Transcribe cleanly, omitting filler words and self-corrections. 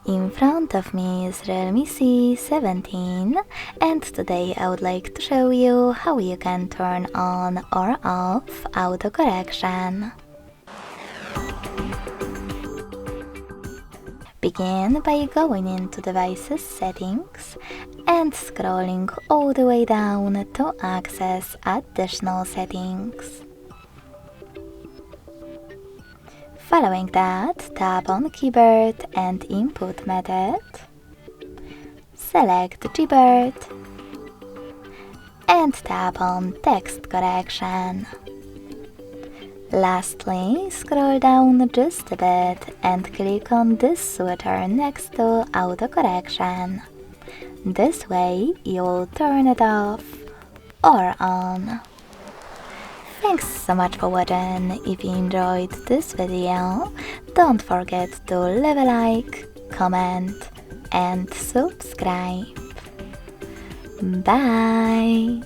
In front of me is REALME C17 and today I would like to show you how you can turn on or off autocorrection. Begin by going into Devices Settings and scrolling all the way down to access additional settings. Following that, tap on Keyboard and Input Method, select Gboard, and tap on Text Correction. Lastly, scroll down just a bit and click on this switcher next to Autocorrection. This way, you'll turn it off or on. Thanks so much for watching. If you enjoyed this video, don't forget to leave a like, comment and subscribe. Bye!